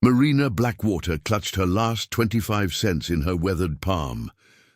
Marina Blackwater clutched her last 25 cents in her weathered palm,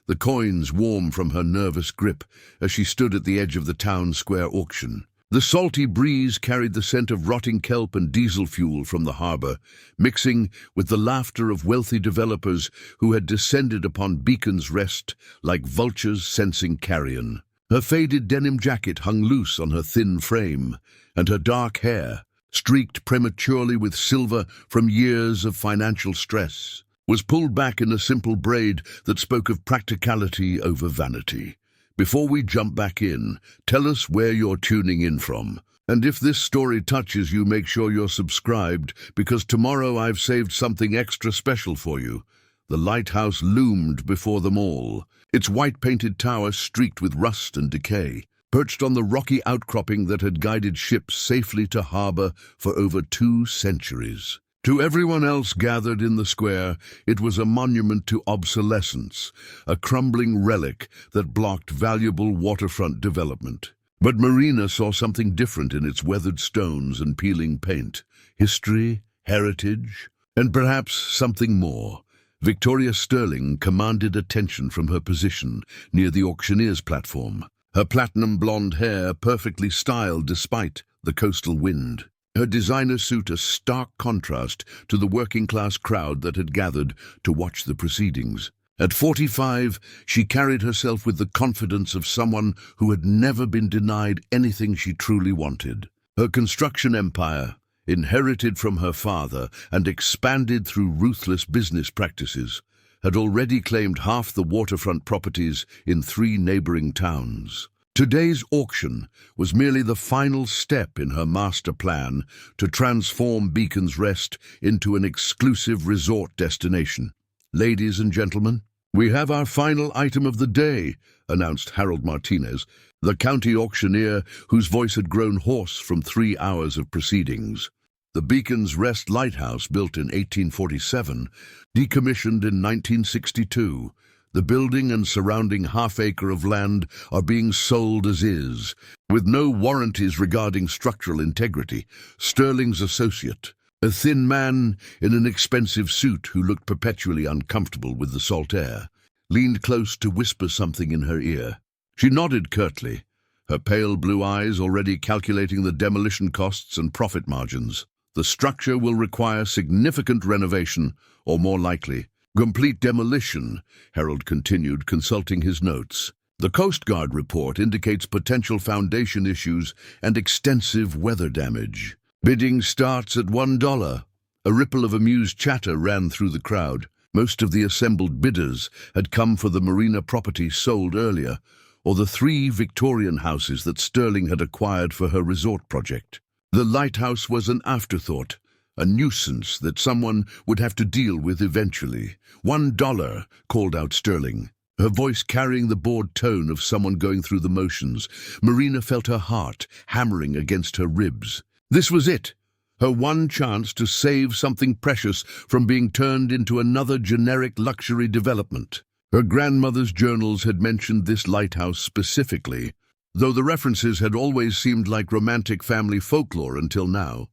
the coins warm from her nervous grip as she stood at the edge of the town square auction. The salty breeze carried the scent of rotting kelp and diesel fuel from the harbor, mixing with the laughter of wealthy developers who had descended upon Beacon's Rest like vultures sensing carrion. Her faded denim jacket hung loose on her thin frame, and her dark hair, streaked prematurely with silver from years of financial stress, was pulled back in a simple braid that spoke of practicality over vanity. Before we jump back in, tell us where you're tuning in from. And if this story touches you, make sure you're subscribed, because tomorrow I've saved something extra special for you. The lighthouse loomed before them all, its white-painted tower streaked with rust and decay, perched on the rocky outcropping that had guided ships safely to harbor for over 2 centuries. To everyone else gathered in the square, it was a monument to obsolescence, a crumbling relic that blocked valuable waterfront development. But Marina saw something different in its weathered stones and peeling paint: history, heritage, and perhaps something more. Victoria Sterling commanded attention from her position near the auctioneer's platform, her platinum blonde hair perfectly styled despite the coastal wind. Her designer suit a stark contrast to the working-class crowd that had gathered to watch the proceedings. At 45, she carried herself with the confidence of someone who had never been denied anything she truly wanted. Her construction empire, inherited from her father and expanded through ruthless business practices, had already claimed half the waterfront properties in 3 neighboring towns. Today's auction was merely the final step in her master plan to transform Beacon's Rest into an exclusive resort destination. Ladies and gentlemen, we have our final item of the day, announced Harold Martinez, the county auctioneer whose voice had grown hoarse from 3 hours of proceedings. The Beacon's Rest lighthouse, built in 1847, decommissioned in 1962. The building and surrounding half-acre of land are being sold as is, with no warranties regarding structural integrity. Sterling's associate, a thin man in an expensive suit who looked perpetually uncomfortable with the salt air, leaned close to whisper something in her ear. She nodded curtly, her pale blue eyes already calculating the demolition costs and profit margins. The structure will require significant renovation, or more likely, complete demolition, Harold continued, consulting his notes. The Coast Guard report indicates potential foundation issues and extensive weather damage. Bidding starts at $1. A ripple of amused chatter ran through the crowd. Most of the assembled bidders had come for the marina property sold earlier, or the 3 Victorian houses that Sterling had acquired for her resort project. The lighthouse was an afterthought, a nuisance that someone would have to deal with eventually. $1, called out Sterling, her voice carrying the bored tone of someone going through the motions. Marina felt her heart hammering against her ribs. This was it, her one chance to save something precious from being turned into another generic luxury development. Her grandmother's journals had mentioned this lighthouse specifically, though the references had always seemed like romantic family folklore until now.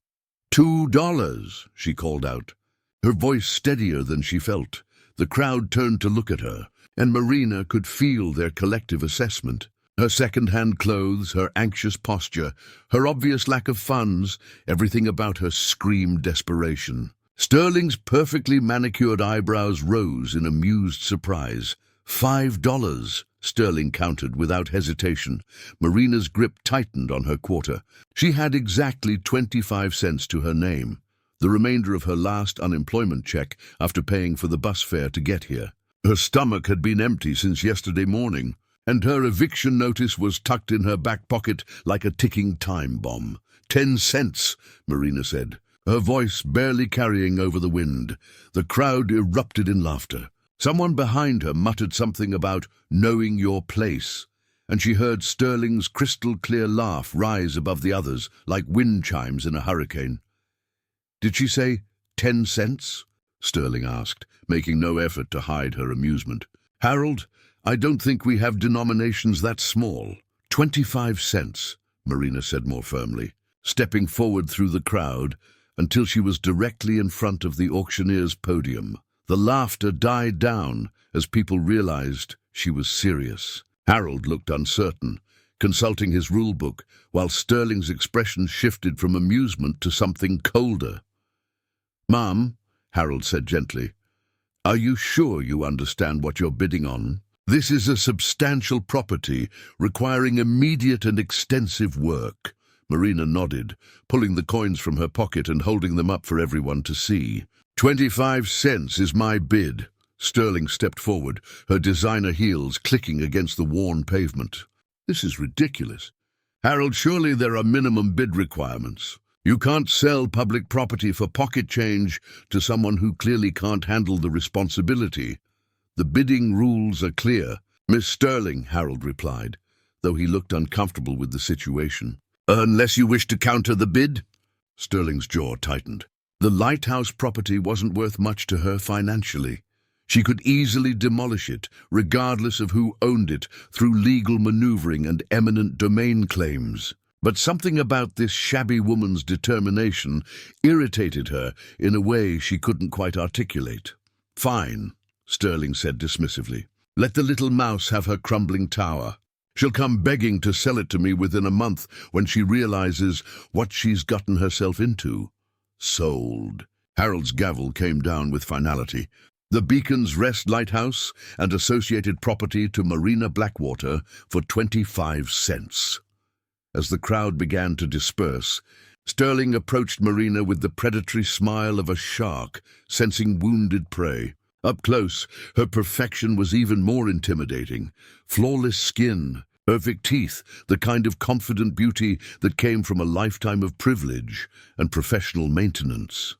$2, she called out, her voice steadier than she felt. The crowd turned to look at her, and Marina could feel their collective assessment. Her second-hand clothes, her anxious posture, her obvious lack of funds, everything about her screamed desperation. Sterling's perfectly manicured eyebrows rose in amused surprise. $5, Sterling countered without hesitation. Marina's grip tightened on her quarter. She had exactly 25 cents to her name, the remainder of her last unemployment check after paying for the bus fare to get here. Her stomach had been empty since yesterday morning, and her eviction notice was tucked in her back pocket like a ticking time bomb. 10 cents, Marina said, her voice barely carrying over the wind. The crowd erupted in laughter. Someone behind her muttered something about knowing your place, and she heard Sterling's crystal-clear laugh rise above the others like wind chimes in a hurricane. "Did she say 10 cents?" Sterling asked, making no effort to hide her amusement. "Harold, I don't think we have denominations that small." 25 cents, Marina said more firmly. Stepping forward through the crowd, until she was directly in front of the auctioneer's podium. The laughter died down as people realized she was serious. Harold looked uncertain, consulting his rulebook, while Sterling's expression shifted from amusement to something colder. "Ma'am," Harold said gently, "are you sure you understand what you're bidding on? This is a substantial property requiring immediate and extensive work." Marina nodded, pulling the coins from her pocket and holding them up for everyone to see. 25 cents is my bid." Sterling stepped forward, her designer heels clicking against the worn pavement. "This is ridiculous. Harold, surely there are minimum bid requirements. You can't sell public property for pocket change to someone who clearly can't handle the responsibility. The bidding rules are clear." "Miss Sterling," Harold replied, though he looked uncomfortable with the situation. "Unless you wish to counter the bid?" Sterling's jaw tightened. The Lighthouse property wasn't worth much to her financially. She could easily demolish it, regardless of who owned it, through legal maneuvering and eminent domain claims. But something about this shabby woman's determination irritated her in a way she couldn't quite articulate. "Fine," Sterling said dismissively. "Let the little mouse have her crumbling tower. She'll come begging to sell it to me within a month when she realizes what she's gotten herself into." Sold. Harold's gavel came down with finality. The Beacon's Rest Lighthouse and associated property to Marina Blackwater for 25 cents. As the crowd began to disperse, Sterling approached Marina with the predatory smile of a shark sensing wounded prey. Up close, her perfection was even more intimidating. Flawless skin, perfect teeth, the kind of confident beauty that came from a lifetime of privilege and professional maintenance.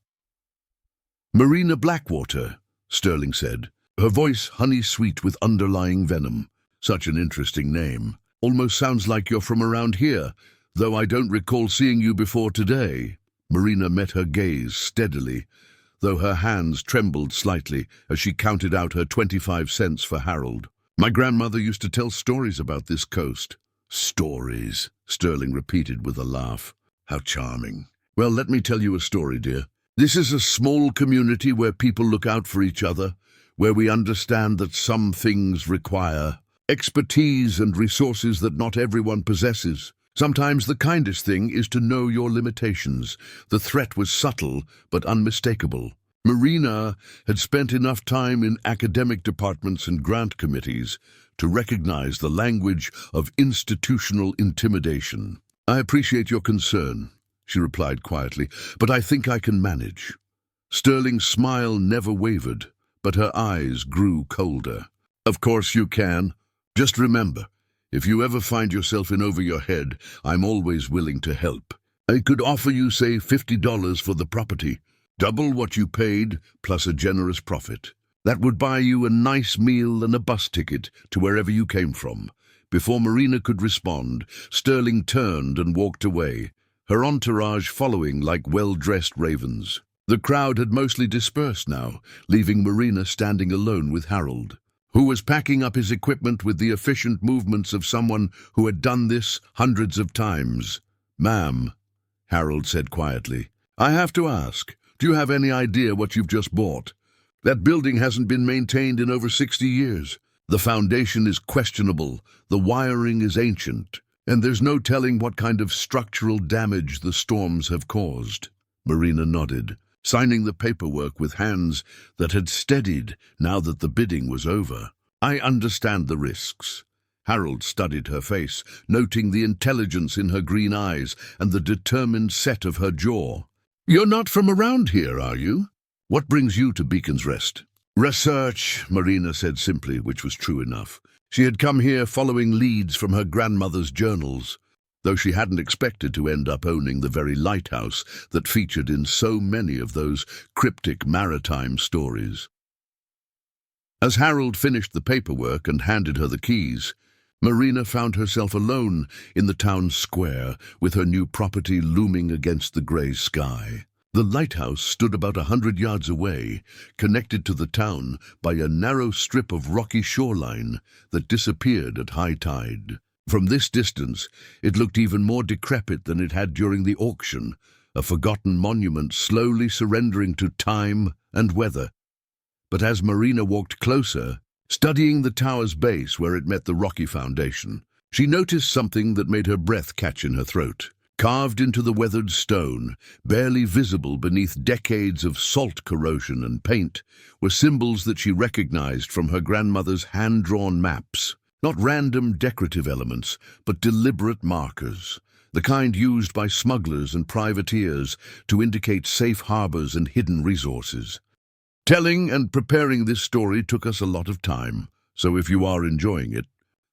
"Marina Blackwater," Sterling said, her voice honey-sweet with underlying venom. "Such an interesting name. Almost sounds like you're from around here, though I don't recall seeing you before today." Marina met her gaze steadily, though her hands trembled slightly as she counted out her 25 cents for Harold. "My grandmother used to tell stories about this coast." "Stories," Sterling repeated with a laugh. "How charming. Well, let me tell you a story, dear. This is a small community where people look out for each other, where we understand that some things require expertise and resources that not everyone possesses. Sometimes the kindest thing is to know your limitations." The threat was subtle but unmistakable. Marina had spent enough time in academic departments and grant committees to recognize the language of institutional intimidation. "I appreciate your concern," she replied quietly, "but I think I can manage." Sterling's smile never wavered, but her eyes grew colder. "Of course you can. Just remember, if you ever find yourself in over your head, I'm always willing to help. I could offer you, say, $50 for the property, double what you paid, plus a generous profit. That would buy you a nice meal and a bus ticket to wherever you came from." Before Marina could respond, Sterling turned and walked away, her entourage following like well-dressed ravens. The crowd had mostly dispersed now, leaving Marina standing alone with Harold, who was packing up his equipment with the efficient movements of someone who had done this hundreds of times. "Ma'am," Harold said quietly, "I have to ask, do you have any idea what you've just bought? That building hasn't been maintained in over 60 years. The foundation is questionable, the wiring is ancient, and there's no telling what kind of structural damage the storms have caused." Marina nodded, signing the paperwork with hands that had steadied now that the bidding was over. "I understand the risks." Harold studied her face, noting the intelligence in her green eyes and the determined set of her jaw. "You're not from around here, are you? What brings you to Beacon's Rest?" "Research," Marina said simply, which was true enough. She had come here following leads from her grandmother's journals, though she hadn't expected to end up owning the very lighthouse that featured in so many of those cryptic maritime stories. As Harold finished the paperwork and handed her the keys, Marina found herself alone in the town square, with her new property looming against the grey sky. The lighthouse stood about 100 yards away, connected to the town by a narrow strip of rocky shoreline that disappeared at high tide. From this distance, it looked even more decrepit than it had during the auction, a forgotten monument slowly surrendering to time and weather. But as Marina walked closer, studying the tower's base where it met the rocky foundation, she noticed something that made her breath catch in her throat. Carved into the weathered stone, barely visible beneath decades of salt corrosion and paint, were symbols that she recognized from her grandmother's hand-drawn maps. Not random decorative elements, but deliberate markers, the kind used by smugglers and privateers to indicate safe harbors and hidden resources. Telling and preparing this story took us a lot of time, so if you are enjoying it,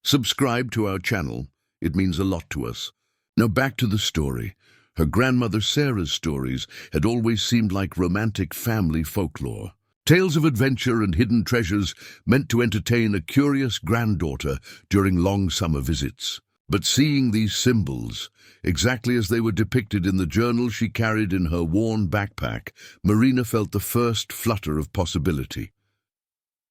subscribe to our channel. It means a lot to us. Now back to the story. Her grandmother Sarah's stories had always seemed like romantic family folklore. Tales of adventure and hidden treasures meant to entertain a curious granddaughter during long summer visits. But seeing these symbols, exactly as they were depicted in the journal she carried in her worn backpack, Marina felt the first flutter of possibility.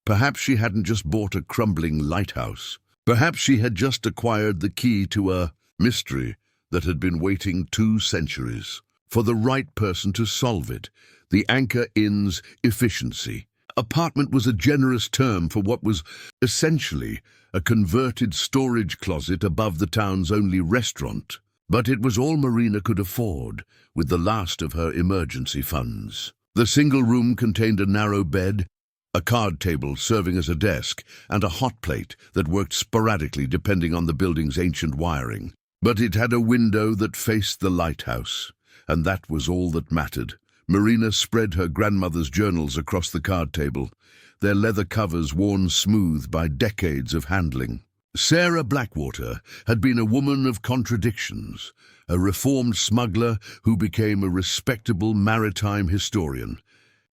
Perhaps she hadn't just bought a crumbling lighthouse. Perhaps she had just acquired the key to a mystery that had been waiting 2 centuries for the right person to solve it. The Anchor Inn's efficiency. Apartment was a generous term for what was essentially a converted storage closet above the town's only restaurant. But it was all Marina could afford, with the last of her emergency funds. The single room contained a narrow bed, a card table serving as a desk, and a hot plate that worked sporadically depending on the building's ancient wiring. But it had a window that faced the lighthouse, and that was all that mattered. Marina spread her grandmother's journals across the card table, their leather covers worn smooth by decades of handling. Sarah Blackwater had been a woman of contradictions, a reformed smuggler who became a respectable maritime historian,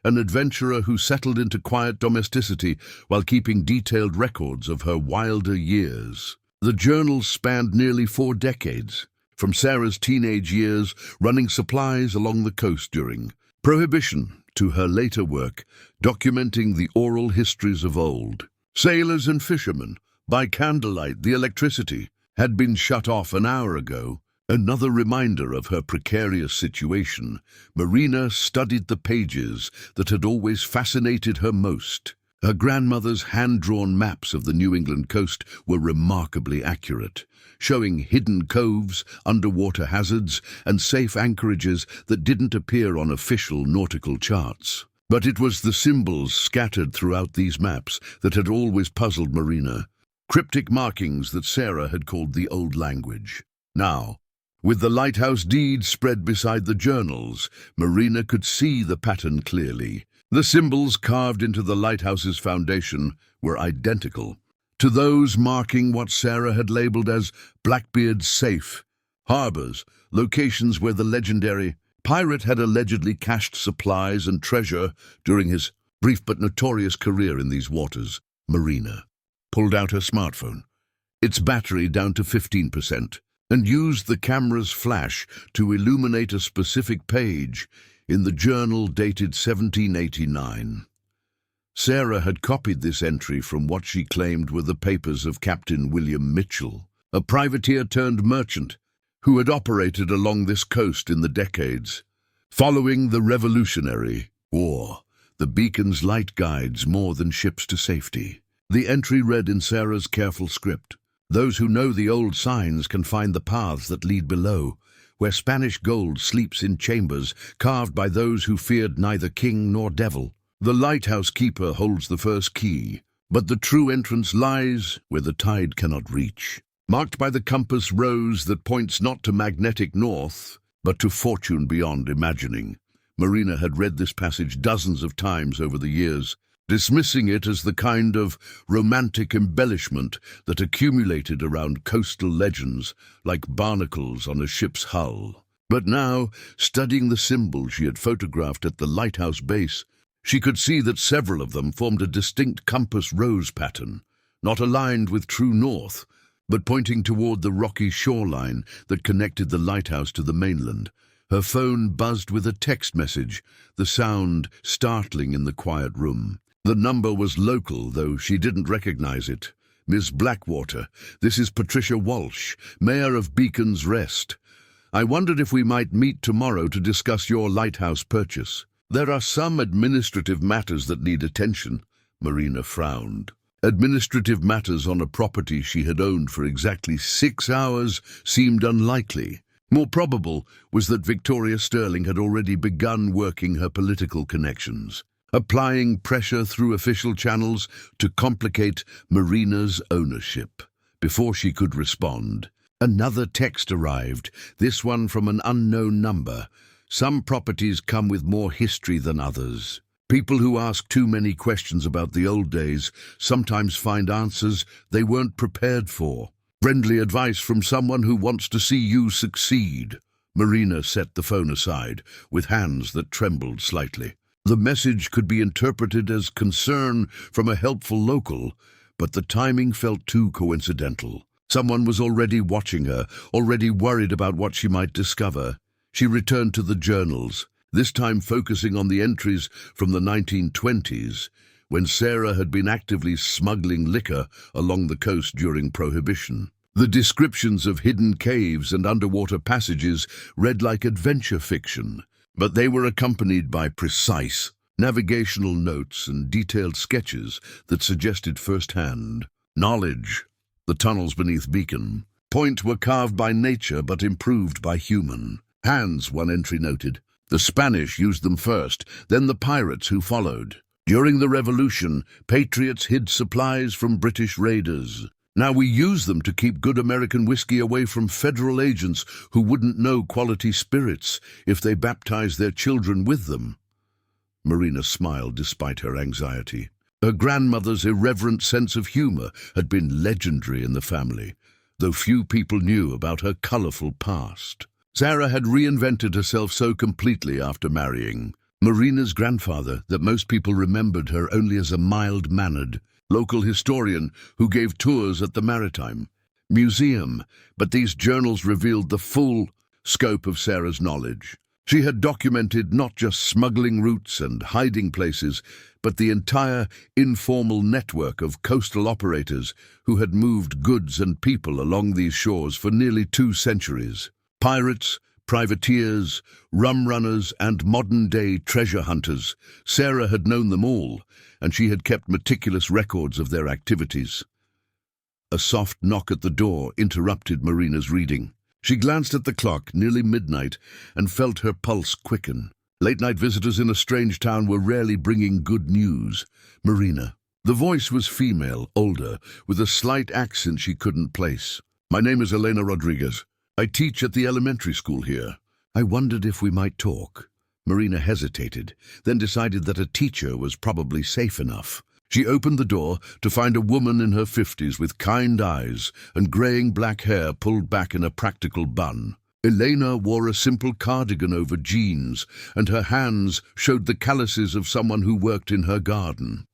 an adventurer who settled into quiet domesticity while keeping detailed records of her wilder years. The journals spanned nearly 4 decades, from Sarah's teenage years running supplies along the coast during Prohibition to her later work documenting the oral histories of old. Sailors and fishermen, by candlelight, the electricity had been shut off an hour ago. Another reminder of her precarious situation, Marina studied the pages that had always fascinated her most. Her grandmother's hand-drawn maps of the New England coast were remarkably accurate, showing hidden coves, underwater hazards, and safe anchorages that didn't appear on official nautical charts. But it was the symbols scattered throughout these maps that had always puzzled Marina, cryptic markings that Sarah had called the Old Language. Now, with the lighthouse deed spread beside the journals, Marina could see the pattern clearly. The symbols carved into the lighthouse's foundation were identical to those marking what Sarah had labeled as Blackbeard's safe, harbors, locations where the legendary pirate had allegedly cached supplies and treasure during his brief but notorious career in these waters. Marina pulled out her smartphone, its battery down to 15%, and used the camera's flash to illuminate a specific page in the journal dated 1789. Sarah had copied this entry from what she claimed were the papers of Captain William Mitchell, a privateer-turned-merchant who had operated along this coast in the decades. Following the Revolutionary War, the beacon's light guides more than ships to safety. The entry read in Sarah's careful script, "Those who know the old signs can find the paths that lead below, where Spanish gold sleeps in chambers carved by those who feared neither king nor devil. The lighthouse keeper holds the first key, but the true entrance lies where the tide cannot reach, marked by the compass rose that points not to magnetic north, but to fortune beyond imagining." Marina had read this passage dozens of times over the years, dismissing it as the kind of romantic embellishment that accumulated around coastal legends like barnacles on a ship's hull. But now, studying the symbols she had photographed at the lighthouse base, she could see that several of them formed a distinct compass rose pattern, not aligned with true north, but pointing toward the rocky shoreline that connected the lighthouse to the mainland. Her phone buzzed with a text message, the sound startling in the quiet room. The number was local, though she didn't recognize it. "Miss Blackwater, this is Patricia Walsh, Mayor of Beacon's Rest. I wondered if we might meet tomorrow to discuss your lighthouse purchase. There are some administrative matters that need attention. Marina frowned. Administrative matters on a property she had owned for exactly 6 hours seemed unlikely. More probable was that Victoria Sterling had already begun working her political connections, applying pressure through official channels to complicate Marina's ownership. Before she could respond, another text arrived, this one from an unknown number. Some properties come with more history than others. People who ask too many questions about the old days sometimes find answers they weren't prepared for. Friendly advice from someone who wants to see you succeed. Marina set the phone aside, with hands that trembled slightly. The message could be interpreted as concern from a helpful local, but the timing felt too coincidental. Someone was already watching her, already worried about what she might discover. She returned to the journals, this time focusing on the entries from the 1920s, when Sarah had been actively smuggling liquor along the coast during Prohibition. The descriptions of hidden caves and underwater passages read like adventure fiction, but they were accompanied by precise navigational notes and detailed sketches that suggested first-hand knowledge. The tunnels beneath Beacon Point were carved by nature but improved by human hands, one entry noted. The Spanish used them first, then the pirates who followed. During the Revolution, patriots hid supplies from British raiders. Now we use them to keep good American whiskey away from federal agents who wouldn't know quality spirits if they baptized their children with them. Marina smiled despite her anxiety. Her grandmother's irreverent sense of humor had been legendary in the family, though few people knew about her colorful past. Sarah had reinvented herself so completely after marrying Marina's grandfather that most people remembered her only as a mild-mannered local historian who gave tours at the Maritime Museum, but these journals revealed the full scope of Sarah's knowledge. She had documented not just smuggling routes and hiding places, but the entire informal network of coastal operators who had moved goods and people along these shores for nearly 2 centuries. Pirates, privateers, rum runners, and modern-day treasure hunters. Sarah had known them all, and she had kept meticulous records of their activities. A soft knock at the door interrupted Marina's reading. She glanced at the clock, nearly midnight, and felt her pulse quicken. Late-night visitors in a strange town were rarely bringing good news. Marina. The voice was female, older, with a slight accent she couldn't place. My name is Elena Rodriguez. I teach at the elementary school here. I wondered if we might talk. Marina hesitated, then decided that a teacher was probably safe enough. She opened the door to find a woman in her 50s with kind eyes and graying black hair pulled back in a practical bun. Elena wore a simple cardigan over jeans, and her hands showed the calluses of someone who worked in her garden.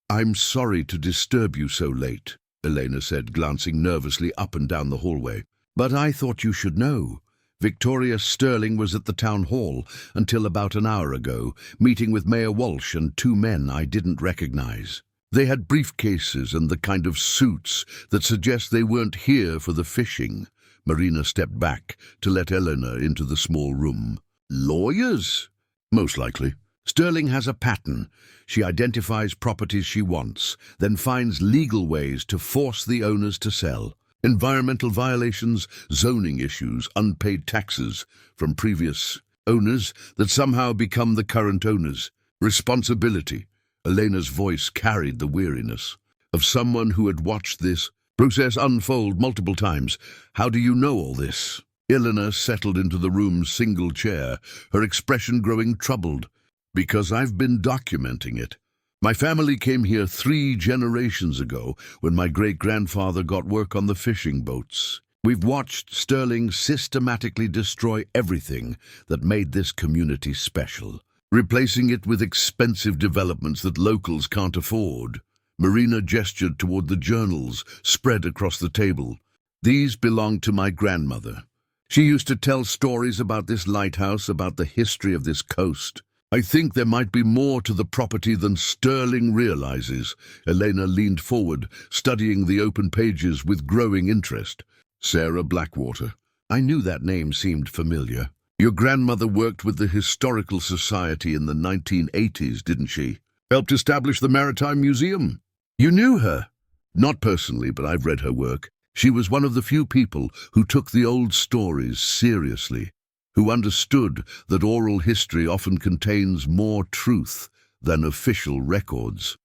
I'm sorry to disturb you so late, Elena said, glancing nervously up and down the hallway. But I thought you should know. Victoria Sterling was at the town hall until about an hour ago, meeting with Mayor Walsh and 2 men I didn't recognize. They had briefcases and the kind of suits that suggest they weren't here for the fishing. Marina stepped back to let Eleanor into the small room. Lawyers? Most likely. Sterling has a pattern. She identifies properties she wants, then finds legal ways to force the owners to sell. Environmental violations, zoning issues, unpaid taxes from previous owners that somehow become the current owners. Responsibility. Elena's voice carried the weariness of someone who had watched this process unfold multiple times. How do you know all this? Elena settled into the room's single chair, her expression growing troubled. Because I've been documenting it. My family came here 3 generations ago when my great-grandfather got work on the fishing boats. We've watched Sterling systematically destroy everything that made this community special, replacing it with expensive developments that locals can't afford. Marina gestured toward the journals spread across the table. These belonged to my grandmother. She used to tell stories about this lighthouse, about the history of this coast. I think there might be more to the property than Sterling realizes. Elena leaned forward, studying the open pages with growing interest. Sarah Blackwater, I knew that name seemed familiar. Your grandmother worked with the Historical Society in the 1980s, didn't she? Helped establish the Maritime Museum. You knew her? Not personally, but I've read her work. She was one of the few people who took the old stories seriously, who understood that oral history often contains more truth than official records.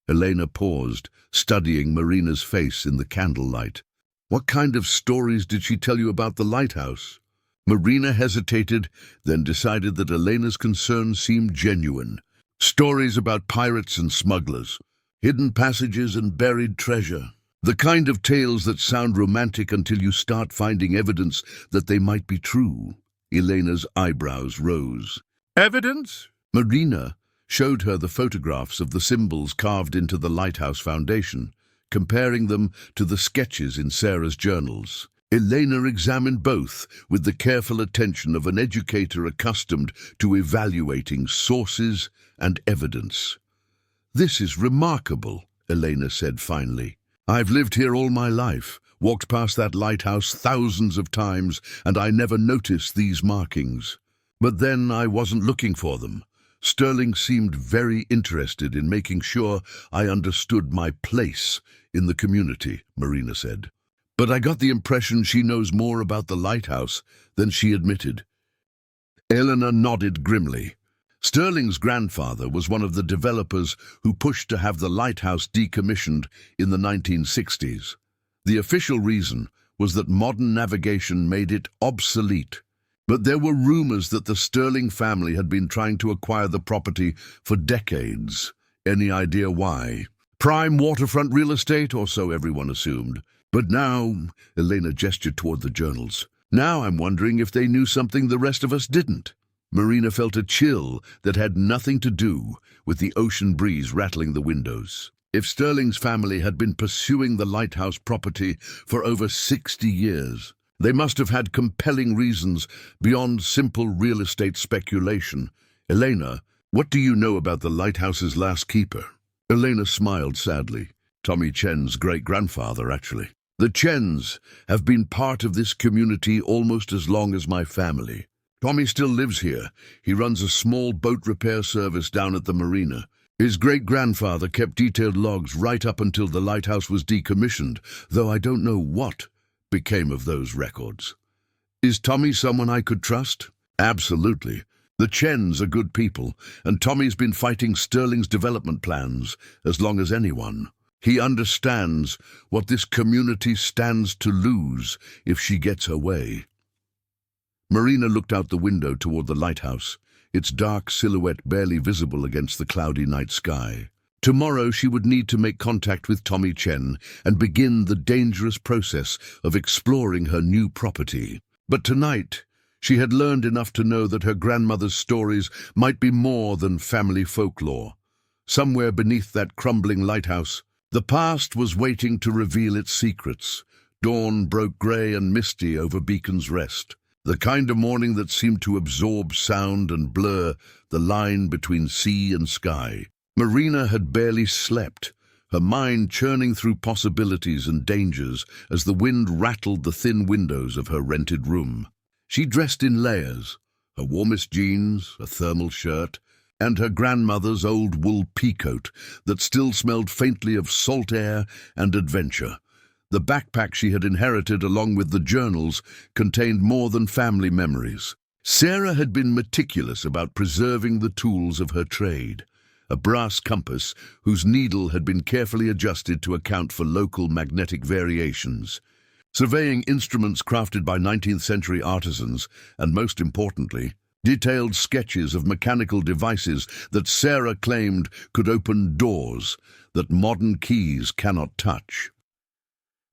Elena paused, studying Marina's face in the candlelight. What kind of stories did she tell you about the lighthouse? Marina hesitated, then decided that Elena's concerns seemed genuine. Stories about pirates and smugglers, hidden passages and buried treasure. The kind of tales that sound romantic until you start finding evidence that they might be true. Elena's eyebrows rose. Evidence? Marina showed her the photographs of the symbols carved into the lighthouse foundation, comparing them to the sketches in Sarah's journals. Elena examined both with the careful attention of an educator accustomed to evaluating sources and evidence. This is remarkable, Elena said finally. I've lived here all my life, walked past that lighthouse thousands of times, and I never noticed these markings. But then I wasn't looking for them. Sterling seemed very interested in making sure I understood my place in the community, Marina said. But I got the impression she knows more about the lighthouse than she admitted. Eleanor nodded grimly. Sterling's grandfather was one of the developers who pushed to have the lighthouse decommissioned in the 1960s. The official reason was that modern navigation made it obsolete. But there were rumors that the Sterling family had been trying to acquire the property for decades. Any idea why? Prime waterfront real estate, or so everyone assumed. But now, Elena gestured toward the journals. Now I'm wondering if they knew something the rest of us didn't. Marina felt a chill that had nothing to do with the ocean breeze rattling the windows. If Sterling's family had been pursuing the lighthouse property for over 60 years, they must have had compelling reasons beyond simple real estate speculation. Elena, what do you know about the lighthouse's last keeper? Elena smiled sadly. Tommy Chen's great-grandfather, actually. The Chens have been part of this community almost as long as my family. Tommy still lives here. He runs a small boat repair service down at the marina. His great-grandfather kept detailed logs right up until the lighthouse was decommissioned, though I don't know what became of those records. Is Tommy someone I could trust? Absolutely. The Chens are good people, and Tommy's been fighting Sterling's development plans as long as anyone. He understands what this community stands to lose if she gets her way. Marina looked out the window toward the lighthouse, its dark silhouette barely visible against the cloudy night sky. Tomorrow she would need to make contact with Tommy Chen and begin the dangerous process of exploring her new property. But tonight, she had learned enough to know that her grandmother's stories might be more than family folklore. Somewhere beneath that crumbling lighthouse, the past was waiting to reveal its secrets. Dawn broke grey and misty over Beacon's Rest, the kind of morning that seemed to absorb sound and blur the line between sea and sky. Marina had barely slept, her mind churning through possibilities and dangers as the wind rattled the thin windows of her rented room. She dressed in layers, her warmest jeans, a thermal shirt, and her grandmother's old wool peacoat that still smelled faintly of salt air and adventure. The backpack she had inherited along with the journals contained more than family memories. Sarah had been meticulous about preserving the tools of her trade, a brass compass whose needle had been carefully adjusted to account for local magnetic variations, surveying instruments crafted by 19th-century artisans, and most importantly, detailed sketches of mechanical devices that Sarah claimed could open doors that modern keys cannot touch.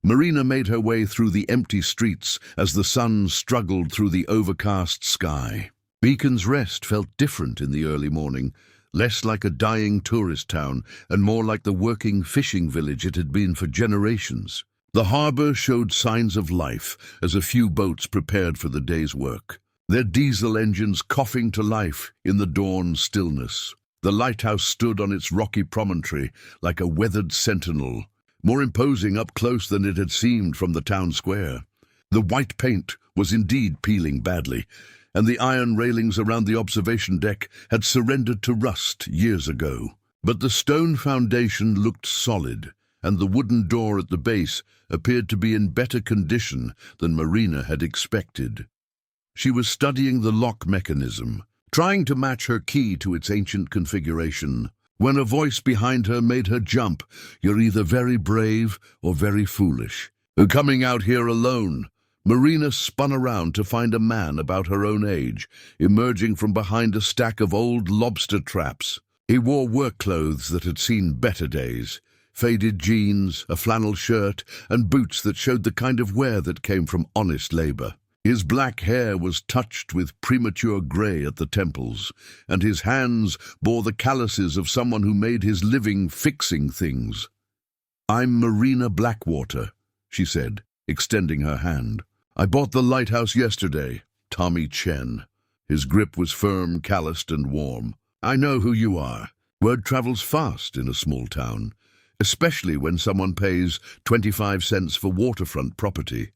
Marina made her way through the empty streets as the sun struggled through the overcast sky. Beacon's Rest felt different in the early morning, less like a dying tourist town and more like the working fishing village it had been for generations. The harbour showed signs of life as a few boats prepared for the day's work, their diesel engines coughing to life in the dawn stillness. The lighthouse stood on its rocky promontory like a weathered sentinel, more imposing up close than it had seemed from the town square. The white paint was indeed peeling badly, and the iron railings around the observation deck had surrendered to rust years ago. But the stone foundation looked solid, and the wooden door at the base appeared to be in better condition than Marina had expected. She was studying the lock mechanism, trying to match her key to its ancient configuration, when a voice behind her made her jump. "You're either very brave or very foolish. Coming out here alone." Marina spun around to find a man about her own age, emerging from behind a stack of old lobster traps. He wore work clothes that had seen better days, faded jeans, a flannel shirt, and boots that showed the kind of wear that came from honest labor. His black hair was touched with premature gray at the temples, and his hands bore the calluses of someone who made his living fixing things. "I'm Marina Blackwater," she said, extending her hand. "I bought the Lighthouse yesterday." Tommy Chen. His grip was firm, calloused, and warm. "I know who you are. Word travels fast in a small town, especially when someone pays 25 cents for waterfront property."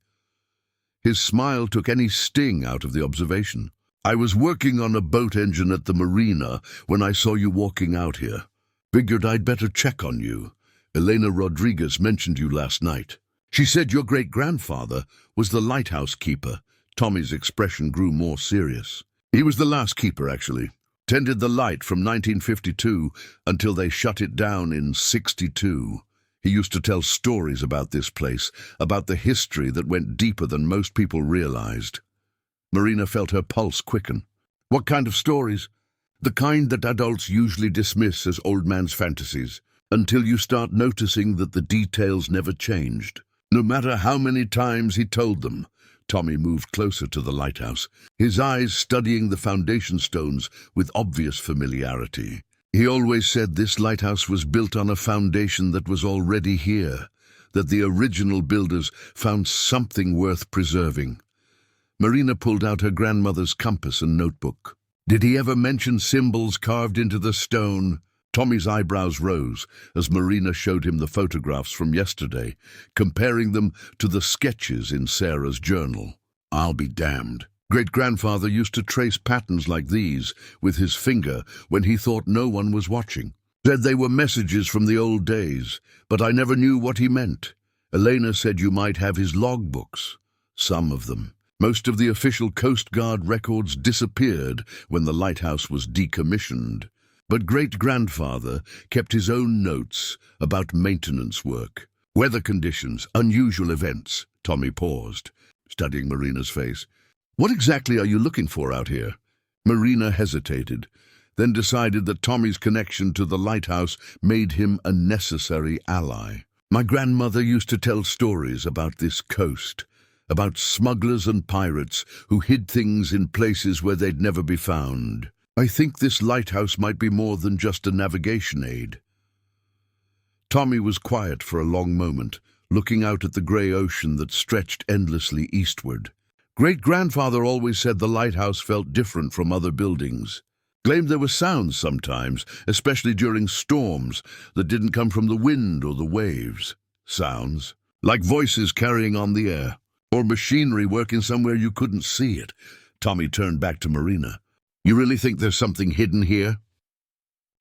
His smile took any sting out of the observation. "I was working on a boat engine at the marina when I saw you walking out here. Figured I'd better check on you. Elena Rodriguez mentioned you last night. She said your great-grandfather was the lighthouse keeper." Tommy's expression grew more serious. "He was the last keeper, actually. Tended the light from 1952 until they shut it down in 62. He used to tell stories about this place, about the history that went deeper than most people realized." Marina felt her pulse quicken. "What kind of stories?" "The kind that adults usually dismiss as old man's fantasies, until you start noticing that the details never changed. No matter how many times he told them." Tommy moved closer to the lighthouse, his eyes studying the foundation stones with obvious familiarity. "He always said this lighthouse was built on a foundation that was already here, that the original builders found something worth preserving." Marina pulled out her grandmother's compass and notebook. "Did he ever mention symbols carved into the stone?" Tommy's eyebrows rose as Marina showed him the photographs from yesterday, comparing them to the sketches in Sarah's journal. "I'll be damned. Great-grandfather used to trace patterns like these with his finger when he thought no one was watching. Said they were messages from the old days, but I never knew what he meant. Elena said you might have his logbooks. Some of them. Most of the official Coast Guard records disappeared when the lighthouse was decommissioned. But great-grandfather kept his own notes about maintenance work, weather conditions, unusual events." Tommy paused, studying Marina's face. "What exactly are you looking for out here?" Marina hesitated, then decided that Tommy's connection to the lighthouse made him a necessary ally. "My grandmother used to tell stories about this coast, about smugglers and pirates who hid things in places where they'd never be found. I think this lighthouse might be more than just a navigation aid." Tommy was quiet for a long moment, looking out at the grey ocean that stretched endlessly eastward. Great-grandfather always said the lighthouse felt different from other buildings. Claimed there were sounds sometimes, especially during storms, that didn't come from the wind or the waves. Sounds, like voices carrying on the air, or machinery working somewhere you couldn't see it. Tommy turned back to Marina. "You really think there's something hidden here?"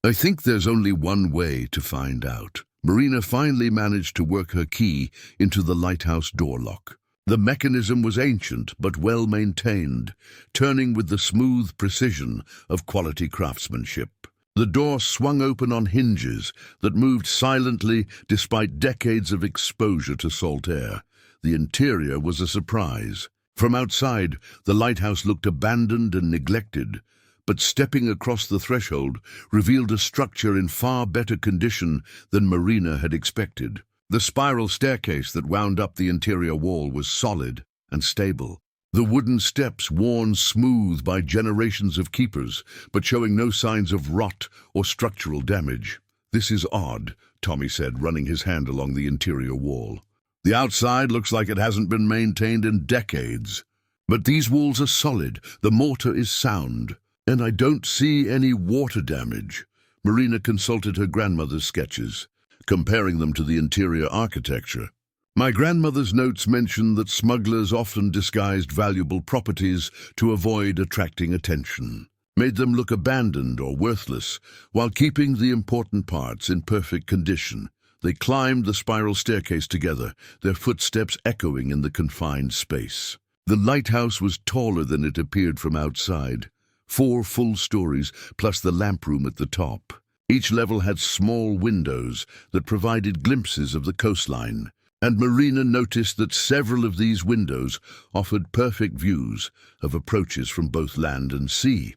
"I think there's only one way to find out." Marina finally managed to work her key into the lighthouse door lock. The mechanism was ancient but well maintained, turning with the smooth precision of quality craftsmanship. The door swung open on hinges that moved silently despite decades of exposure to salt air. The interior was a surprise. From outside, the lighthouse looked abandoned and neglected, but stepping across the threshold revealed a structure in far better condition than Marina had expected. The spiral staircase that wound up the interior wall was solid and stable. The wooden steps worn smooth by generations of keepers, but showing no signs of rot or structural damage. "This is odd," Tommy said, running his hand along the interior wall. "The outside looks like it hasn't been maintained in decades. But these walls are solid, the mortar is sound, and I don't see any water damage." Marina consulted her grandmother's sketches, comparing them to the interior architecture. My grandmother's notes mention that smugglers often disguised valuable properties to avoid attracting attention, made them look abandoned or worthless, while keeping the important parts in perfect condition. They climbed the spiral staircase together, their footsteps echoing in the confined space. The lighthouse was taller than it appeared from outside, 4 full stories plus the lamp room at the top. Each level had small windows that provided glimpses of the coastline, and Marina noticed that several of these windows offered perfect views of approaches from both land and sea.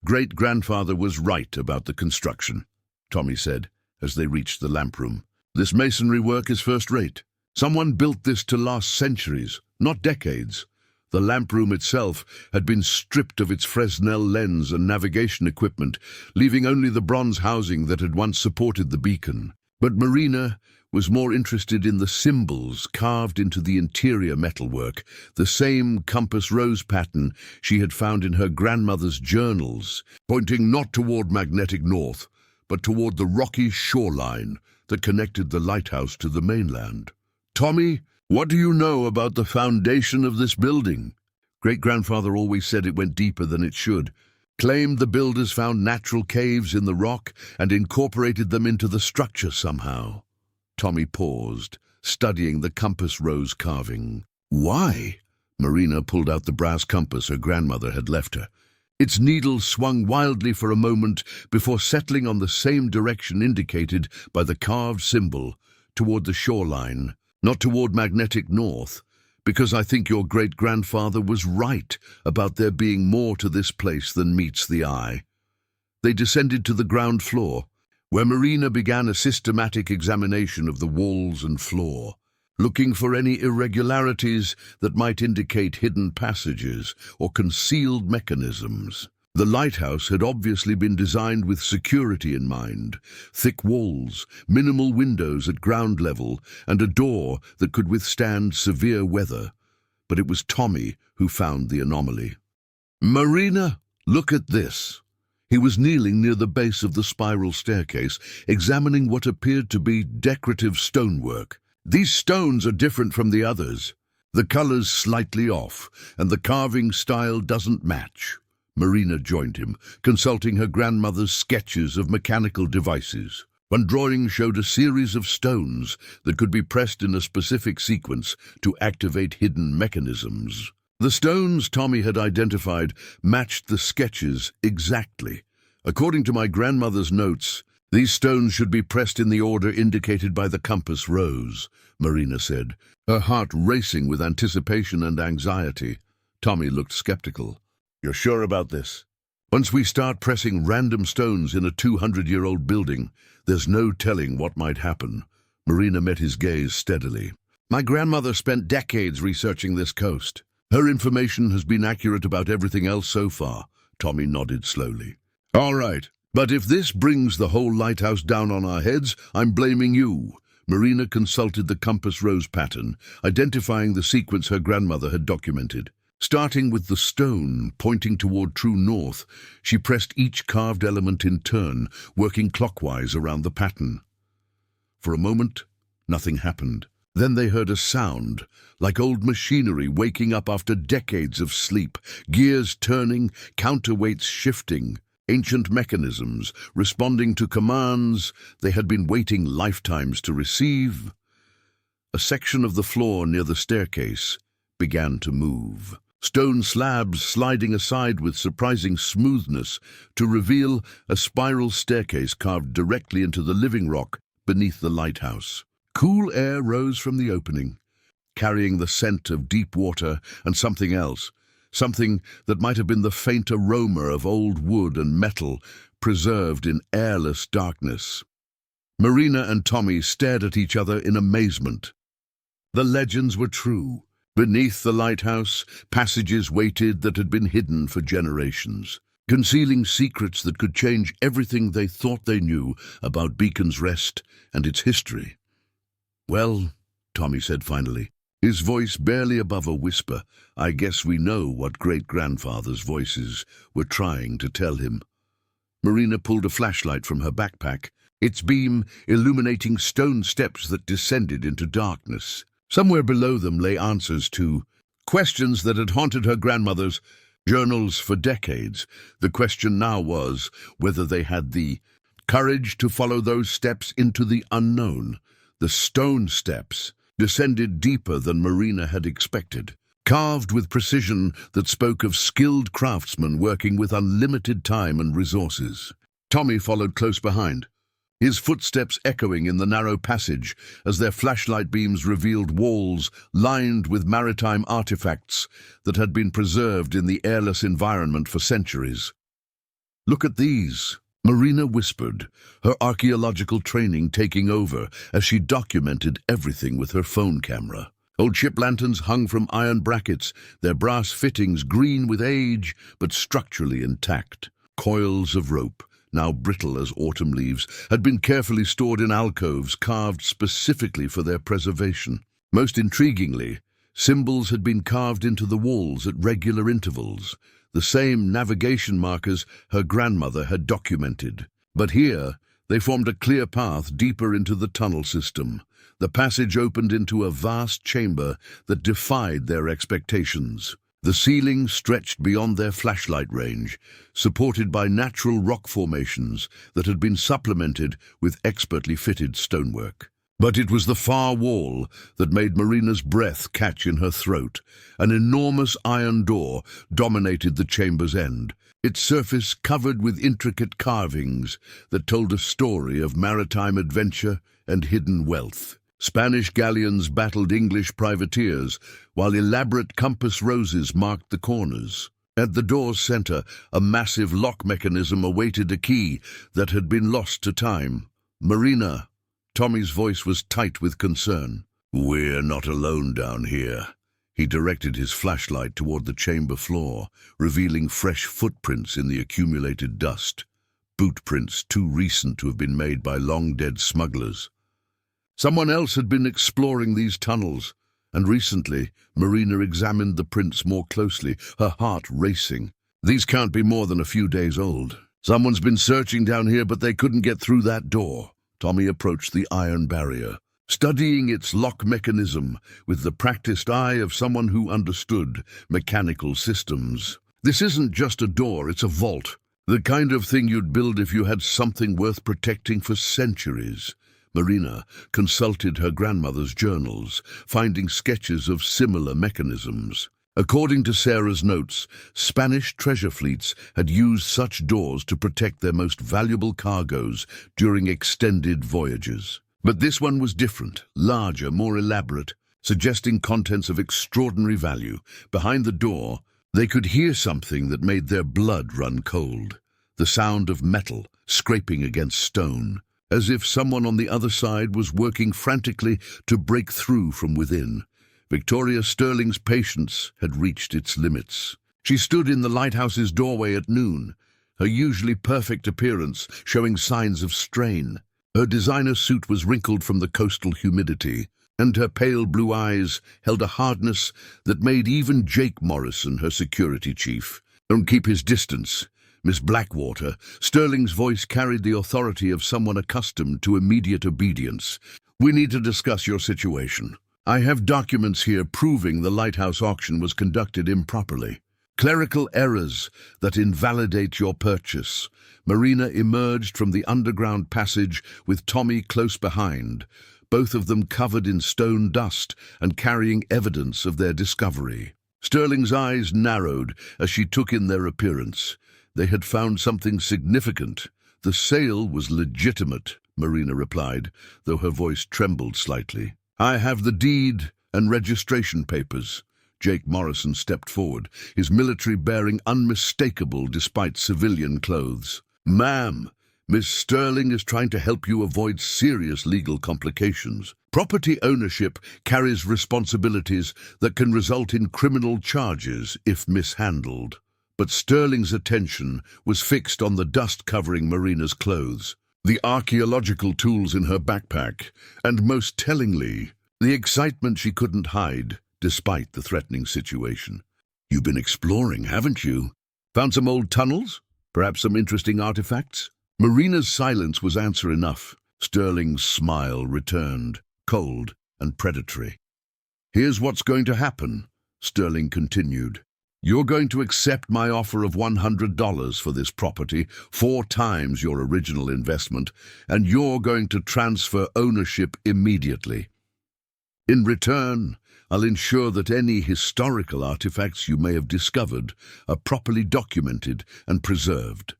Great-grandfather was right about the construction, Tommy said, as they reached the lamp room. This masonry work is first-rate. Someone built this to last centuries, not decades. The lamp room itself had been stripped of its Fresnel lens and navigation equipment, leaving only the bronze housing that had once supported the beacon. But Marina was more interested in the symbols carved into the interior metalwork, the same compass rose pattern she had found in her grandmother's journals, pointing not toward magnetic north, but toward the rocky shoreline that connected the lighthouse to the mainland. Tommy, what do you know about the foundation of this building? Great-grandfather always said it went deeper than it should, claimed the builders found natural caves in the rock and incorporated them into the structure somehow. Tommy paused, studying the compass rose carving. Why? Marina pulled out the brass compass her grandmother had left her. Its needle swung wildly for a moment before settling on the same direction indicated by the carved symbol, toward the shoreline, not toward magnetic north, because I think your great-grandfather was right about there being more to this place than meets the eye. They descended to the ground floor, where Marina began a systematic examination of the walls and floor, looking for any irregularities that might indicate hidden passages or concealed mechanisms. The lighthouse had obviously been designed with security in mind: thick walls, minimal windows at ground level, and a door that could withstand severe weather. But it was Tommy who found the anomaly. Marina, look at this. He was kneeling near the base of the spiral staircase, examining what appeared to be decorative stonework. These stones are different from the others. The color's slightly off, and the carving style doesn't match. Marina joined him, consulting her grandmother's sketches of mechanical devices. One drawing showed a series of stones that could be pressed in a specific sequence to activate hidden mechanisms. The stones Tommy had identified matched the sketches exactly. According to my grandmother's notes, these stones should be pressed in the order indicated by the compass rose, Marina said, her heart racing with anticipation and anxiety. Tommy looked skeptical. You're sure about this? Once we start pressing random stones in a 200-year-old building, there's no telling what might happen. Marina met his gaze steadily. My grandmother spent decades researching this coast. Her information has been accurate about everything else so far. Tommy nodded slowly. All right, but if this brings the whole lighthouse down on our heads, I'm blaming you. Marina consulted the compass rose pattern, identifying the sequence her grandmother had documented. Starting with the stone pointing toward true north, she pressed each carved element in turn, working clockwise around the pattern. For a moment, nothing happened. Then they heard a sound, like old machinery waking up after decades of sleep, gears turning, counterweights shifting, ancient mechanisms responding to commands they had been waiting lifetimes to receive. A section of the floor near the staircase began to move, stone slabs sliding aside with surprising smoothness to reveal a spiral staircase carved directly into the living rock beneath the lighthouse. Cool air rose from the opening, carrying the scent of deep water and something else, something that might have been the faint aroma of old wood and metal preserved in airless darkness. Marina and Tommy stared at each other in amazement. The legends were true. Beneath the lighthouse, passages waited that had been hidden for generations, concealing secrets that could change everything they thought they knew about Beacon's Rest and its history. Well, Tommy said finally, his voice barely above a whisper, I guess we know what great-grandfather's voices were trying to tell him. Marina pulled a flashlight from her backpack its beam illuminating stone steps that descended into darkness. Somewhere below them lay answers to questions that had haunted her grandmother's journals for decades. The question now was whether they had the courage to follow those steps into the unknown. The stone steps descended deeper than Marina had expected, carved with precision that spoke of skilled craftsmen working with unlimited time and resources. Tommy followed close behind, his footsteps echoing in the narrow passage as their flashlight beams revealed walls lined with maritime artifacts that had been preserved in the airless environment for centuries. "Look at these," Marina whispered, her archaeological training taking over as she documented everything with her phone camera. Old ship lanterns hung from iron brackets, their brass fittings green with age but structurally intact. Coils of rope, now brittle as autumn leaves, had been carefully stored in alcoves carved specifically for their preservation. Most intriguingly, symbols had been carved into the walls at regular intervals, the same navigation markers her grandmother had documented. But here, they formed a clear path deeper into the tunnel system. The passage opened into a vast chamber that defied their expectations. The ceiling stretched beyond their flashlight range, supported by natural rock formations that had been supplemented with expertly fitted stonework. But it was the far wall that made Marina's breath catch in her throat. An enormous iron door dominated the chamber's end, its surface covered with intricate carvings that told a story of maritime adventure and hidden wealth. Spanish galleons battled English privateers, while elaborate compass roses marked the corners. At the door's center, a massive lock mechanism awaited a key that had been lost to time. "Marina," Tommy's voice was tight with concern. "We're not alone down here." He directed his flashlight toward the chamber floor, revealing fresh footprints in the accumulated dust. Boot prints too recent to have been made by long-dead smugglers. Someone else had been exploring these tunnels, and recently Marina examined the prints more closely, her heart racing. "These can't be more than a few days old. Someone's been searching down here, but they couldn't get through that door." Tommy approached the iron barrier, studying its lock mechanism with the practiced eye of someone who understood mechanical systems. "This isn't just a door, it's a vault. The kind of thing you'd build if you had something worth protecting for centuries." Marina consulted her grandmother's journals, finding sketches of similar mechanisms. According to Sarah's notes, Spanish treasure fleets had used such doors to protect their most valuable cargoes during extended voyages. But this one was different, larger, more elaborate, suggesting contents of extraordinary value. Behind the door, they could hear something that made their blood run cold. The sound of metal scraping against stone, as if someone on the other side was working frantically to break through from within. Victoria Sterling's patience had reached its limits. She stood in the lighthouse's doorway at noon, her usually perfect appearance showing signs of strain. Her designer suit was wrinkled from the coastal humidity, and her pale blue eyes held a hardness that made even Jake Morrison, her security chief, keep his distance. Miss Blackwater, Sterling's voice carried the authority of someone accustomed to immediate obedience. "We need to discuss your situation. I have documents here proving the lighthouse auction was conducted improperly. Clerical errors that invalidate your purchase." Marina emerged from the underground passage with Tommy close behind, both of them covered in stone dust and carrying evidence of their discovery. Sterling's eyes narrowed as she took in their appearance. They had found something significant. "The sale was legitimate," Marina replied, though her voice trembled slightly. "I have the deed and registration papers." Jake Morrison stepped forward, his military bearing unmistakable despite civilian clothes. "Ma'am, Miss Sterling is trying to help you avoid serious legal complications. Property ownership carries responsibilities that can result in criminal charges if mishandled." But Sterling's attention was fixed on the dust covering Marina's clothes, the archaeological tools in her backpack, and most tellingly, the excitement she couldn't hide despite the threatening situation. "You've been exploring, haven't you? Found some old tunnels? Perhaps some interesting artifacts?" Marina's silence was answer enough. Sterling's smile returned, cold and predatory. "Here's what's going to happen," Sterling continued. "You're going to accept my offer of $100 for this property, 4 times your original investment, and you're going to transfer ownership immediately. In return, I'll ensure that any historical artifacts you may have discovered are properly documented and preserved."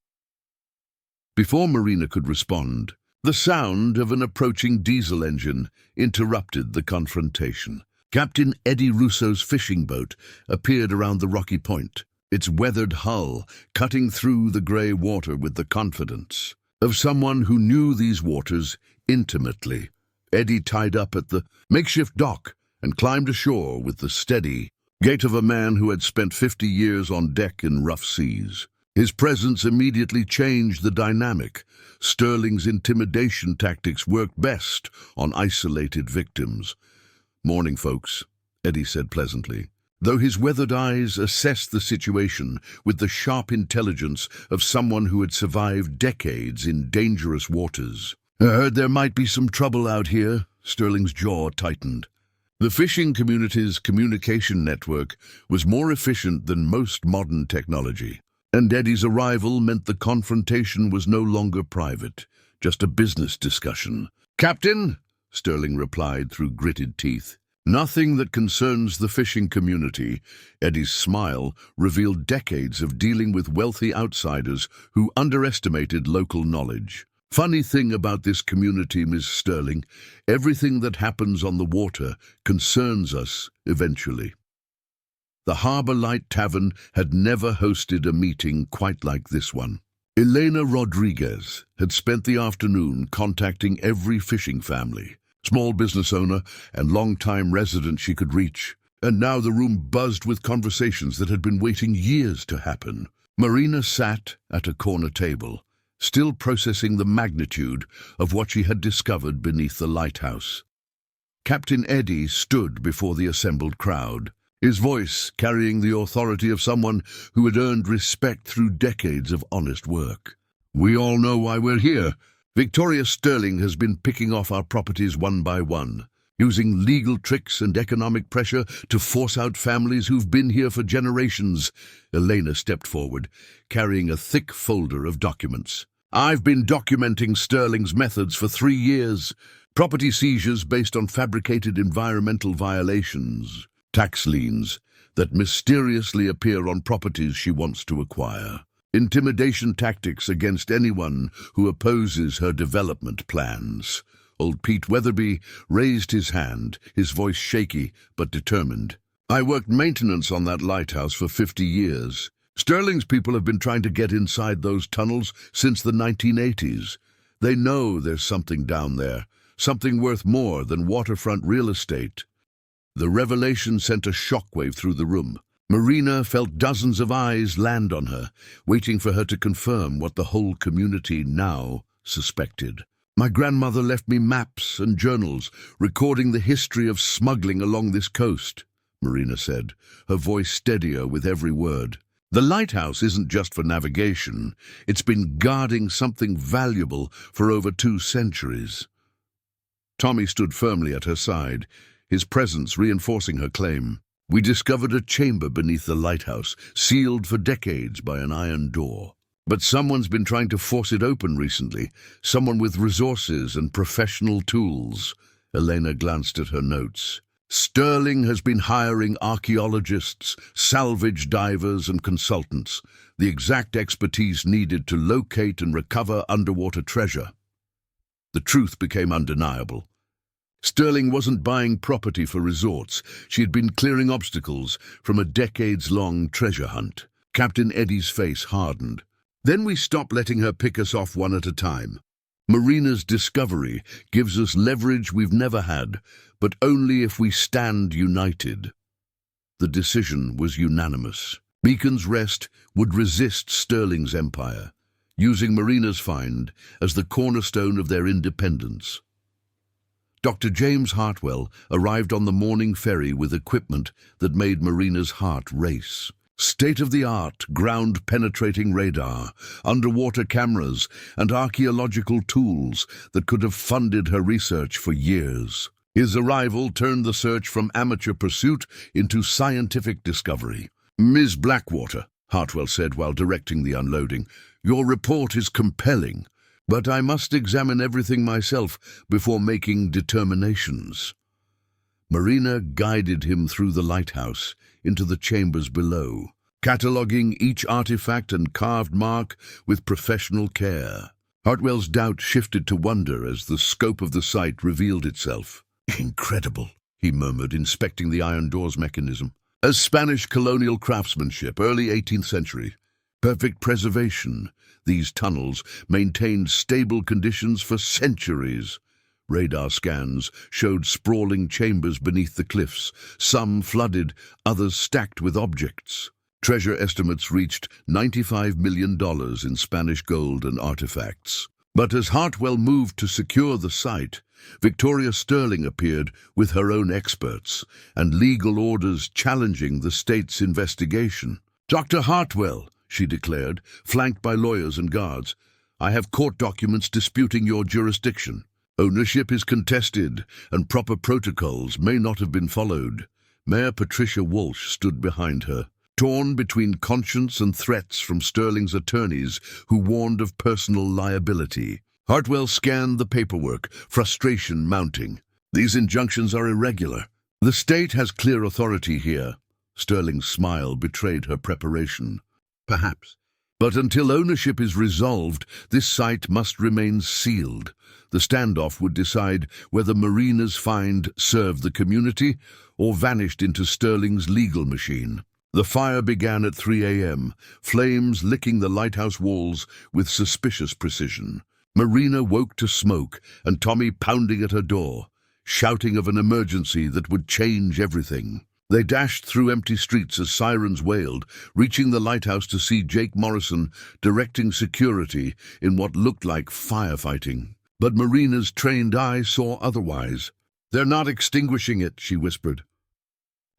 Before Marina could respond, the sound of an approaching diesel engine interrupted the confrontation. Captain Eddie Russo's fishing boat appeared around the rocky point, its weathered hull cutting through the grey water with the confidence of someone who knew these waters intimately. Eddie tied up at the makeshift dock and climbed ashore with the steady gait of a man who had spent 50 years on deck in rough seas. His presence immediately changed the dynamic. Sterling's intimidation tactics worked best on isolated victims. "Morning, folks," Eddie said pleasantly, though his weathered eyes assessed the situation with the sharp intelligence of someone who had survived decades in dangerous waters. "I heard there might be some trouble out here." Sterling's jaw tightened. The fishing community's communication network was more efficient than most modern technology, and Eddie's arrival meant the confrontation was no longer private, just a business discussion. "Captain," Sterling replied through gritted teeth, "nothing that concerns the fishing community." Eddie's smile revealed decades of dealing with wealthy outsiders who underestimated local knowledge. "Funny thing about this community, Miss Sterling, everything that happens on the water concerns us eventually." The Harbour Light Tavern had never hosted a meeting quite like this one. Elena Rodriguez had spent the afternoon contacting every fishing family, small business owner and long-time resident she could reach, and now the room buzzed with conversations that had been waiting years to happen. Marina sat at a corner table, still processing the magnitude of what she had discovered beneath the lighthouse. Captain Eddie stood before the assembled crowd, his voice carrying the authority of someone who had earned respect through decades of honest work. "We all know why we're here. Victoria Sterling has been picking off our properties one by one, using legal tricks and economic pressure to force out families who've been here for generations." Elena stepped forward, carrying a thick folder of documents. "I've been documenting Sterling's methods for 3 years. Property seizures based on fabricated environmental violations, tax liens that mysteriously appear on properties she wants to acquire, intimidation tactics against anyone who opposes her development plans." Old Pete Weatherby raised his hand, his voice shaky but determined. "I worked maintenance on that lighthouse for 50 years. Sterling's people have been trying to get inside those tunnels since the 1980s. They know there's something down there, something worth more than waterfront real estate." The revelation sent a shockwave through the room. Marina felt dozens of eyes land on her, waiting for her to confirm what the whole community now suspected. "My grandmother left me maps and journals recording the history of smuggling along this coast," Marina said, her voice steadier with every word. "The lighthouse isn't just for navigation. It's been guarding something valuable for over 2 centuries. Tommy stood firmly at her side, his presence reinforcing her claim. "We discovered a chamber beneath the lighthouse, sealed for decades by an iron door. But someone's been trying to force it open recently, someone with resources and professional tools." Elena glanced at her notes. "Sterling has been hiring archaeologists, salvage divers and consultants, the exact expertise needed to locate and recover underwater treasure." The truth became undeniable. Sterling wasn't buying property for resorts. She had been clearing obstacles from a decades-long treasure hunt. Captain Eddie's face hardened. "Then we stopped letting her pick us off one at a time. Marina's discovery gives us leverage we've never had, but only if we stand united." The decision was unanimous. Beacon's Rest would resist Sterling's empire, using Marina's find as the cornerstone of their independence. Dr. James Hartwell arrived on the morning ferry with equipment that made Marina's heart race. State-of-the-art, ground-penetrating radar, underwater cameras, and archaeological tools that could have funded her research for years. His arrival turned the search from amateur pursuit into scientific discovery. "Ms. Blackwater," Hartwell said while directing the unloading, "your report is compelling, but I must examine everything myself before making determinations." Marina guided him through the lighthouse into the chambers below, cataloguing each artifact and carved mark with professional care. Hartwell's doubt shifted to wonder as the scope of the site revealed itself. "Incredible," he murmured, inspecting the iron doors mechanism. "A Spanish colonial craftsmanship, early 18th century. Perfect preservation. These tunnels maintained stable conditions for centuries." Radar scans showed sprawling chambers beneath the cliffs, some flooded, others stacked with objects. Treasure estimates reached $95 million in Spanish gold and artifacts. But as Hartwell moved to secure the site, Victoria Sterling appeared with her own experts and legal orders challenging the state's investigation. "Dr. Hartwell," she declared, flanked by lawyers and guards, "I have court documents disputing your jurisdiction. Ownership is contested, and proper protocols may not have been followed." Mayor Patricia Walsh stood behind her, torn between conscience and threats from Sterling's attorneys who warned of personal liability. Hartwell scanned the paperwork, frustration mounting. "These injunctions are irregular. The state has clear authority here." Sterling's smile betrayed her preparation. "Perhaps. But until ownership is resolved, this site must remain sealed. The standoff would decide whether Marina's find served the community or vanished into Sterling's legal machine." The fire began at 3 a.m., flames licking the lighthouse walls with suspicious precision. Marina woke to smoke and Tommy pounding at her door, shouting of an emergency that would change everything. They dashed through empty streets as sirens wailed, reaching the lighthouse to see Jake Morrison directing security in what looked like firefighting. But Marina's trained eye saw otherwise. "They're not extinguishing it," she whispered.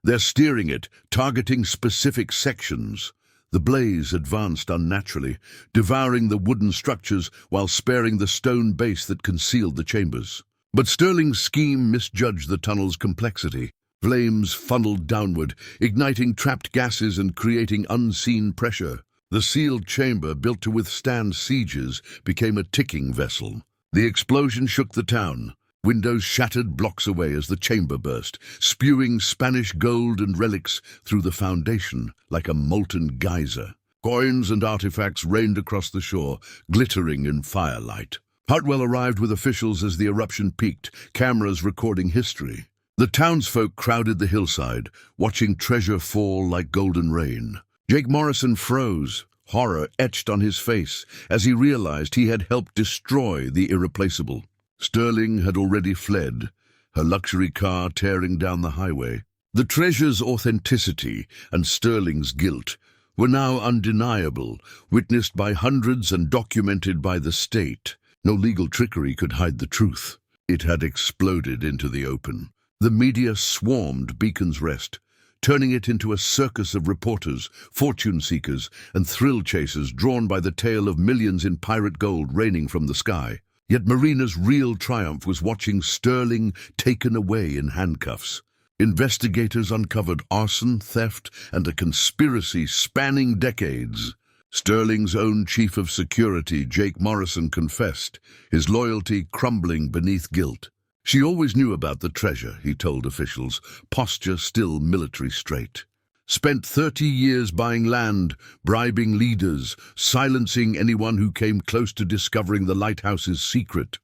"They're steering it, targeting specific sections." The blaze advanced unnaturally, devouring the wooden structures while sparing the stone base that concealed the chambers. But Sterling's scheme misjudged the tunnel's complexity. Flames funneled downward, igniting trapped gases and creating unseen pressure. The sealed chamber, built to withstand sieges, became a ticking vessel. The explosion shook the town. Windows shattered blocks away as the chamber burst, spewing Spanish gold and relics through the foundation like a molten geyser. Coins and artifacts rained across the shore, glittering in firelight. Hartwell arrived with officials as the eruption peaked, cameras recording history. The townsfolk crowded the hillside, watching treasure fall like golden rain. Jake Morrison froze, horror etched on his face as he realized he had helped destroy the irreplaceable. Sterling had already fled, her luxury car tearing down the highway. The treasure's authenticity and Sterling's guilt were now undeniable, witnessed by hundreds and documented by the state. No legal trickery could hide the truth. It had exploded into the open. The media swarmed Beacon's Rest, turning it into a circus of reporters, fortune-seekers, and thrill-chasers drawn by the tale of millions in pirate gold raining from the sky. Yet Marina's real triumph was watching Sterling taken away in handcuffs. Investigators uncovered arson, theft, and a conspiracy spanning decades. Sterling's own chief of security, Jake Morrison, confessed, his loyalty crumbling beneath guilt. "She always knew about the treasure," he told officials, posture still military straight. "Spent 30 years buying land, bribing leaders, silencing anyone who came close to discovering the lighthouse's secret."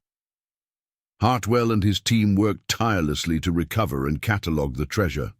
Hartwell and his team worked tirelessly to recover and catalogue the treasure.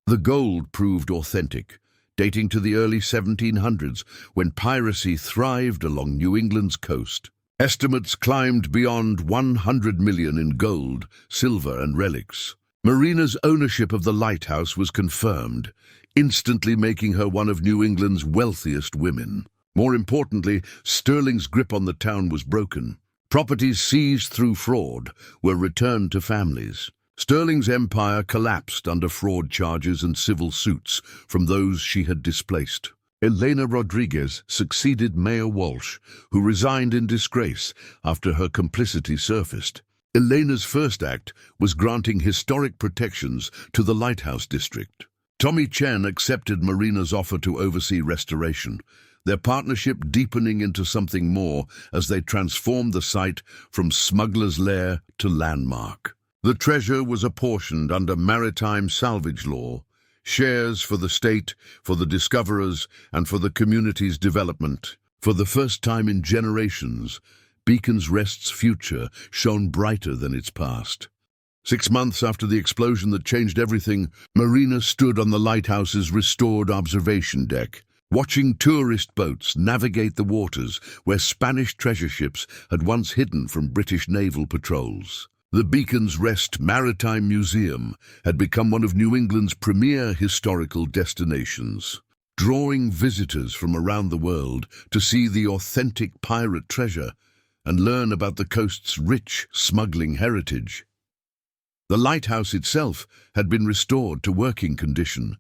The gold proved authentic, dating to the early 1700s, when piracy thrived along New England's coast. Estimates climbed beyond 100 million in gold, silver, and relics. Marina's ownership of the lighthouse was confirmed, instantly making her one of New England's wealthiest women. More importantly, Sterling's grip on the town was broken. Properties seized through fraud were returned to families. Sterling's empire collapsed under fraud charges and civil suits from those she had displaced. Elena Rodriguez succeeded Mayor Walsh, who resigned in disgrace after her complicity surfaced. Elena's first act was granting historic protections to the Lighthouse district. Tommy Chen accepted Marina's offer to oversee restoration, their partnership deepening into something more as they transformed the site from smuggler's lair to landmark. The treasure was apportioned under maritime salvage law, shares for the state, for the discoverers, and for the community's development. For the first time in generations, Beacon's Rest's future shone brighter than its past. 6 months after the explosion that changed everything, Marina stood on the lighthouse's restored observation deck, watching tourist boats navigate the waters where Spanish treasure ships had once hidden from British naval patrols. The Beacon's Rest Maritime Museum had become one of New England's premier historical destinations, drawing visitors from around the world to see the authentic pirate treasure and learn about the coast's rich smuggling heritage. The lighthouse itself had been restored to working condition,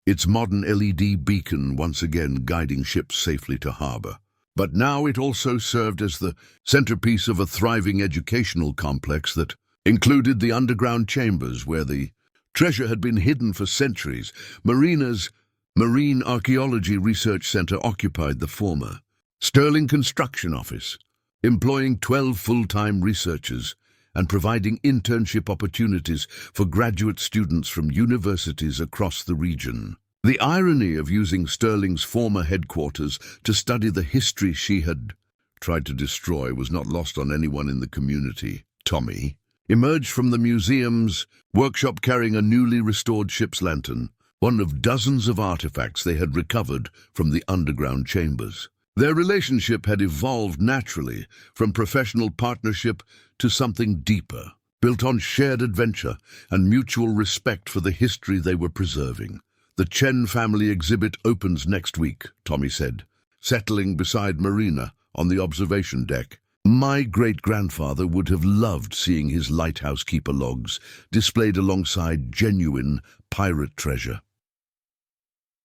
its modern LED beacon once again guiding ships safely to harbor. But now it also served as the centerpiece of a thriving educational complex that included the underground chambers where the treasure had been hidden for centuries. Marina's Marine Archaeology Research Center occupied the former. Sterling Construction Office, employing 12 full-time researchers and providing internship opportunities for graduate students from universities across the region. The irony of using Sterling's former headquarters to study the history she had tried to destroy was not lost on anyone in the community. Tommy emerged from the museum's workshop carrying a newly restored ship's lantern, one of dozens of artifacts they had recovered from the underground chambers. Their relationship had evolved naturally from professional partnership to something deeper, built on shared adventure and mutual respect for the history they were preserving. "The Chen family exhibit opens next week," Tommy said, settling beside Marina on the observation deck. "My great-grandfather would have loved seeing his lighthouse keeper logs displayed alongside genuine pirate treasure."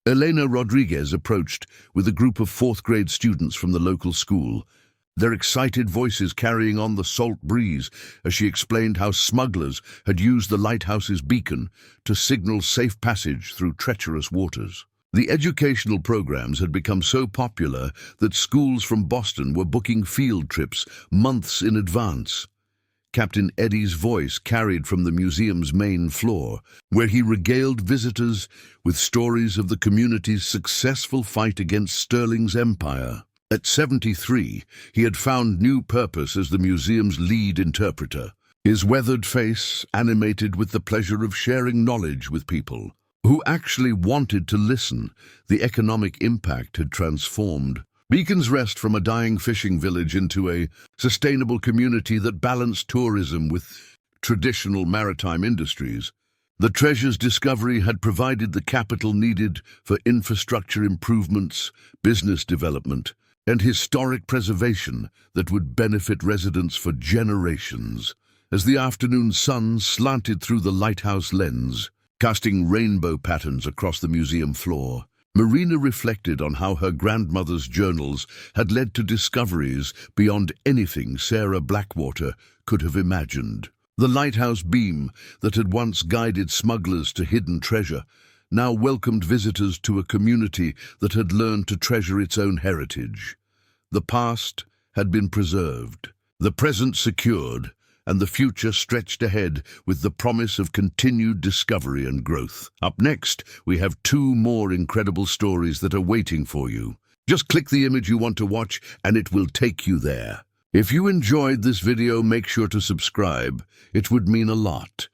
Elena Rodriguez approached with a group of fourth-grade students from the local school, their excited voices carrying on the salt breeze as she explained how smugglers had used the lighthouse's beacon to signal safe passage through treacherous waters. The educational programs had become so popular that schools from Boston were booking field trips months in advance. Captain Eddie's voice carried from the museum's main floor, where he regaled visitors with stories of the community's successful fight against Sterling's empire. At 73, he had found new purpose as the museum's lead interpreter, his weathered face animated with the pleasure of sharing knowledge with people who actually wanted to listen. The economic impact had transformed Beacon's Rest from a dying fishing village into a sustainable community that balanced tourism with traditional maritime industries. The treasure's discovery had provided the capital needed for infrastructure improvements, business development, and historic preservation that would benefit residents for generations. As the afternoon sun slanted through the lighthouse lens, casting rainbow patterns across the museum floor, Marina reflected on how her grandmother's journals had led to discoveries beyond anything Sarah Blackwater could have imagined. The lighthouse beam that had once guided smugglers to hidden treasure now welcomed visitors to a community that had learned to treasure its own heritage. The past had been preserved, the present secured, and the future stretched ahead with the promise of continued discovery and growth. Up next, we have 2 more incredible stories that are waiting for you. Just click the image you want to watch and it will take you there. If you enjoyed this video, make sure to subscribe. It would mean a lot.